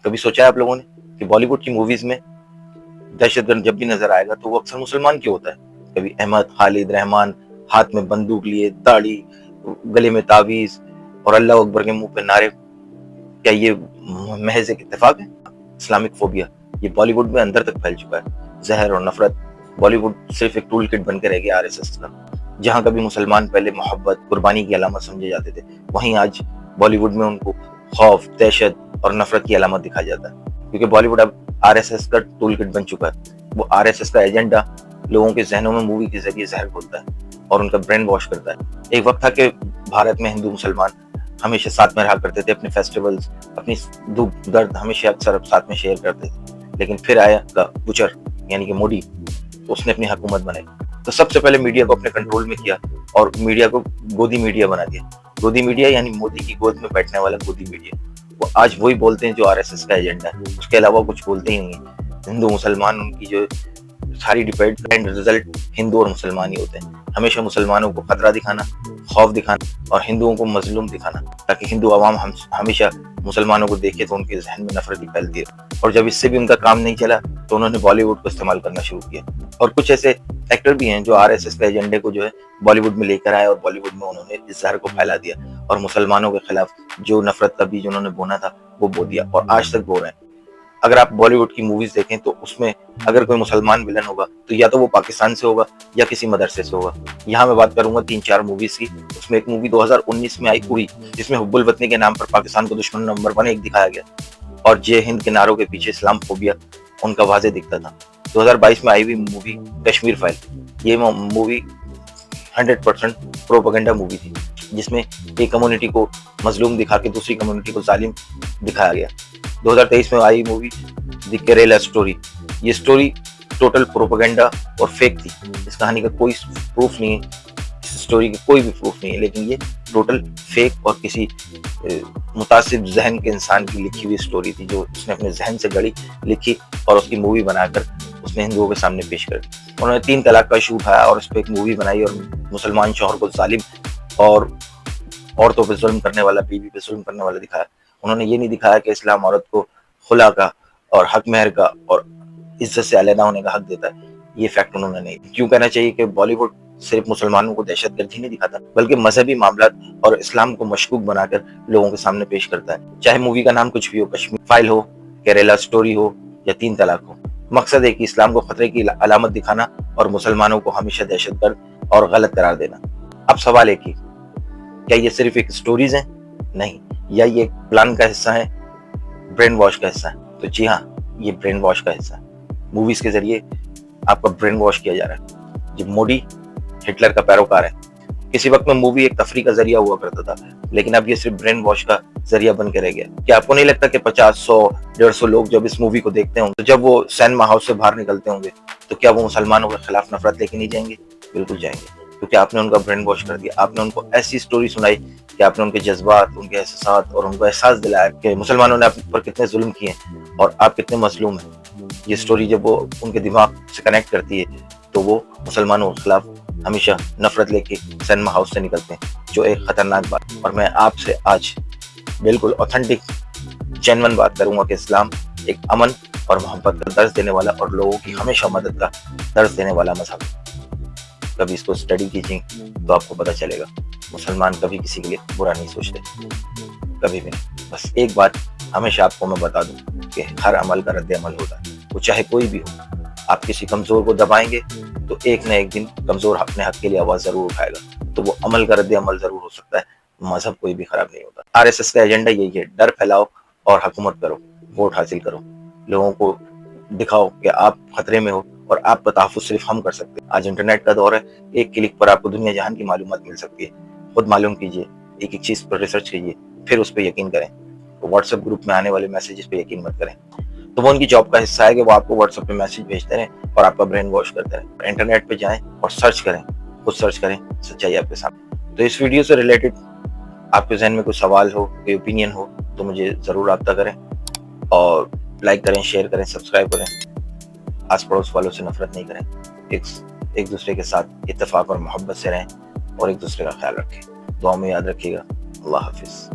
کبھی سوچا ہے آپ لوگوں نے کہ بالی ووڈ کی موویز میں دہشت گرد جب بھی نظر آئے گا تو وہ اکثر مسلمان کیوں ہوتا ہے؟ کبھی احمد، خالد، رحمان ہاتھ میں بندوق لیے، داڑھی، گلے میں تعویذ اور اللہ اکبر کے منہ پہ نعرے. کیا یہ محض ایک اتفاق ہے؟ اسلامک فوبیا یہ بالی ووڈ میں اندر تک پھیل چکا ہے. زہر اور نفرت. بالی ووڈ صرف ایک ٹول کٹ بن کے رہ گیا RSS کا. جہاں کبھی مسلمان پہلے محبت، قربانی کی علامت سمجھے جاتے تھے، وہیں آج بالی ووڈ میں ان کو خوف، دہشت اور نفرت کی علامت دکھایا جاتا ہے. کیونکہ بالی ووڈ اب RSS کا ٹول کٹ بن چکا ہے. وہ RSS کا ایجنڈا لوگوں کے ذہنوں میں مووی کے ذریعے زہر گھولتا ہے اور ان کا برین واش کرتا ہے. ایک وقت تھا کہ بھارت میں ہندو مسلمان ہمیشہ ساتھ میں رہا کرتے تھے، اپنے فیسٹیولز، اپنی دکھ درد ہمیشہ اکثر ساتھ میں شیئر کرتے تھے. لیکن پھر آیا کا بچر یعنی کہ مودی، اس نے اپنی حکومت بنائی تو سب سے پہلے میڈیا کو اپنے کنٹرول میں کیا اور میڈیا کو گودی میڈیا بنا دیا. گودی میڈیا یعنی مودی کی گود میں بیٹھنے والا گودی میڈیا. وہ آج وہی بولتے ہیں جو RSS کا ایجنڈا ہے، اس کے علاوہ کچھ بولتے ہی نہیں ہیں. ہندو مسلمان ان کی جو ساری ڈبیٹ اینڈ رزلٹ ہندو اور مسلمان ہی ہوتے ہیں. ہمیشہ مسلمانوں کو خطرہ دکھانا، خوف دکھانا اور ہندوؤں کو مظلوم دکھانا، تاکہ ہندو عوام ہمیشہ مسلمانوں کو دیکھے تو ان کے ذہن میں نفرت ہی پھیلتی ہے. اور جب اس سے بھی ان کا کام نہیں چلا تو انہوں نے بالی ووڈ کو استعمال کرنا شروع کیا. اور کچھ ایسے ایکٹر بھی ہیں جو RSS کے ایجنڈے کو جو ہے بالی ووڈ میں لے کر آئے اور بالی ووڈ میں انہوں نے اس زہر کو پھیلا دیا اور مسلمانوں کے خلاف جو نفرت کا بیج انہوں نے بونا تھا وہ بو دیا اور آج تک بو رہے ہیں. اگر آپ بالی ووڈ کی موویز دیکھیں تو اس میں اگر کوئی مسلمان ولن ہوگا تو یا تو وہ پاکستان سے ہوگا یا کسی مدرسے سے ہوگا. یہاں میں بات کروں گا 3-4 موویز کی. اس میں ایک مووی 2019 میں آئی اڑی، جس میں حب الوطنی کے نام پر پاکستان کو دشمن نمبر 1 ایک دکھایا گیا اور جے ہند کے نعروں کے پیچھے اسلام فوبیا ان کا واضح دکھتا تھا. 2022 میں آئی ہوئی مووی کشمیر فائل، یہ مووی 100% پروپیگنڈا مووی تھی، جس میں ایک کمیونٹی کو مظلوم دکھا کے دوسری کمیونٹی کو ظالم دکھایا گیا. 2023 میں آئی مووی دی کیریلا اسٹوری. یہ اسٹوری ٹوٹل پروپیگنڈا اور فیک تھی. اس کہانی کا کوئی پروف نہیں ہے، اس اسٹوری کا کوئی بھی پروف نہیں ہے، لیکن یہ ٹوٹل فیک اور کسی متعصب ذہن کے انسان کی لکھی ہوئی اسٹوری تھی، جو اس نے اپنے ذہن سے گڑی لکھی اور اس کی مووی بنا کر اس نے ہندوؤں کے سامنے پیش کر دی. انہوں نے 3 طلاق کا ایشو اٹھایا اور اس پہ ایک مووی بنائی اور مسلمان شوہر کو ظالم اور عورتوں پہ ظلم کرنے والا، بیوی پہ ظلم کرنے والا دکھایا. انہوں نے یہ نہیں دکھایا کہ اسلام عورت کو خلا کا اور حق مہر کا اور عزت سے علیحدہ ہونے کا حق دیتا ہے. یہ فیکٹ انہوں نے نہیں. کیوں کہنا چاہیے کہ بالی ووڈ صرف مسلمانوں کو دہشت گرد ہی نہیں دکھاتا، بلکہ مذہبی معاملات اور اسلام کو مشکوک بنا کر لوگوں کے سامنے پیش کرتا ہے. چاہے مووی کا نام کچھ بھی ہو، کشمیر فائل ہو، کیریلا اسٹوری ہو یا 3 طلاق ہو، مقصد ہے کہ اسلام کو خطرے کی علامت دکھانا اور مسلمانوں کو ہمیشہ دہشت گرد اور غلط قرار دینا. اب سوال ہے کہ کیا یہ صرف ایک سٹوریز ہیں؟ نہیں. یا یہ ایک پلان کا حصہ ہے، برین واش کا حصہ ہے؟ تو جی ہاں، یہ برین واش کا حصہ ہے. موویز کے ذریعے آپ کا برین واش کیا جا رہا ہے. جب مودی ہٹلر کا پیروکار ہے. کسی وقت میں مووی ایک تفریح کا ذریعہ ہوا کرتا تھا، لیکن اب یہ صرف برین واش کا ذریعہ بن کے رہ گیا. کیا آپ کو نہیں لگتا کہ 50، 100، 150 لوگ جب اس مووی کو دیکھتے ہوں تو جب وہ سینما ہاؤس سے باہر نکلتے ہوں گے تو کیا وہ مسلمانوں کے خلاف نفرت لے کے نہیں جائیں گے؟ بالکل جائیں گے، کیونکہ آپ نے ان کا برین واش کر دیا. آپ نے ان کو ایسی سٹوری سنائی کہ آپ نے ان کے جذبات، ان کے احساسات اور ان کو احساس دلایا کہ مسلمانوں نے آپ پر کتنے ظلم کیے اور آپ کتنے مظلوم ہیں. یہ سٹوری جب وہ ان کے دماغ سے کنیکٹ کرتی ہے تو وہ مسلمانوں کے خلاف ہمیشہ نفرت لے کے سینما ہاؤس سے نکلتے ہیں، جو ایک خطرناک بات. اور میں آپ سے آج بالکل اوتھینٹک جینون بات کروں گا کہ اسلام ایک امن اور محبت کا درس دینے والا اور لوگوں کی ہمیشہ مدد کا درس دینے والا مذہب ہے. کبھی اس کو اسٹڈی کیجئے تو آپ کو پتہ چلے گا مسلمان کبھی کسی کے لیے برا نہیں سوچتے، کبھی بھی نہیں. بس ایک بات ہمیشہ آپ کو میں بتا دوں کہ ہر عمل کا رد عمل ہوتا ہے، وہ چاہے کوئی بھی ہو. آپ کسی کمزور کو دبائیں گے تو ایک نہ ایک دن کمزور اپنے حق کے لیے آواز ضرور اٹھائے گا. تو وہ عمل کا رد عمل ضرور ہو سکتا ہے، مذہب کوئی بھی خراب نہیں ہوتا. RSS کا ایجنڈا یہی ہے، ڈر پھیلاؤ اور حکومت کرو، ووٹ حاصل کرو، لوگوں کو دکھاؤ کہ آپ خطرے میں ہو اور آپ کا تحفظ صرف ہم کر سکتے ہیں. آج انٹرنیٹ کا دور ہے، ایک کلک پر آپ کو دنیا جہان کی معلومات مل سکتی ہے. خود معلوم کیجئے، ایک ایک چیز پر ریسرچ کیجئے، پھر اس پہ یقین کریں. واٹس ایپ گروپ میں آنے والے میسیجز پہ یقین مت کریں. تو وہ ان کی جاب کا حصہ ہے کہ وہ آپ کو واٹس ایپ پہ میسیج بھیجتے رہیں اور آپ کا برین واش کرتے رہیں. انٹرنیٹ پہ جائیں اور سرچ کریں، خود سرچ کریں، سچائی آپ کے سامنے. تو اس ویڈیو سے ریلیٹڈ آپ کے ذہن میں کوئی سوال ہو، کوئی اوپینین ہو تو مجھے ضرور رابطہ کریں اور لائک کریں، شیئر کریں، سبسکرائب کریں. آس پڑوس والوں سے نفرت نہیں کریں، ایک دوسرے کے ساتھ اتفاق اور محبت سے رہیں اور ایک دوسرے کا خیال رکھیں. دعا میں یاد رکھیے گا. اللہ حافظ.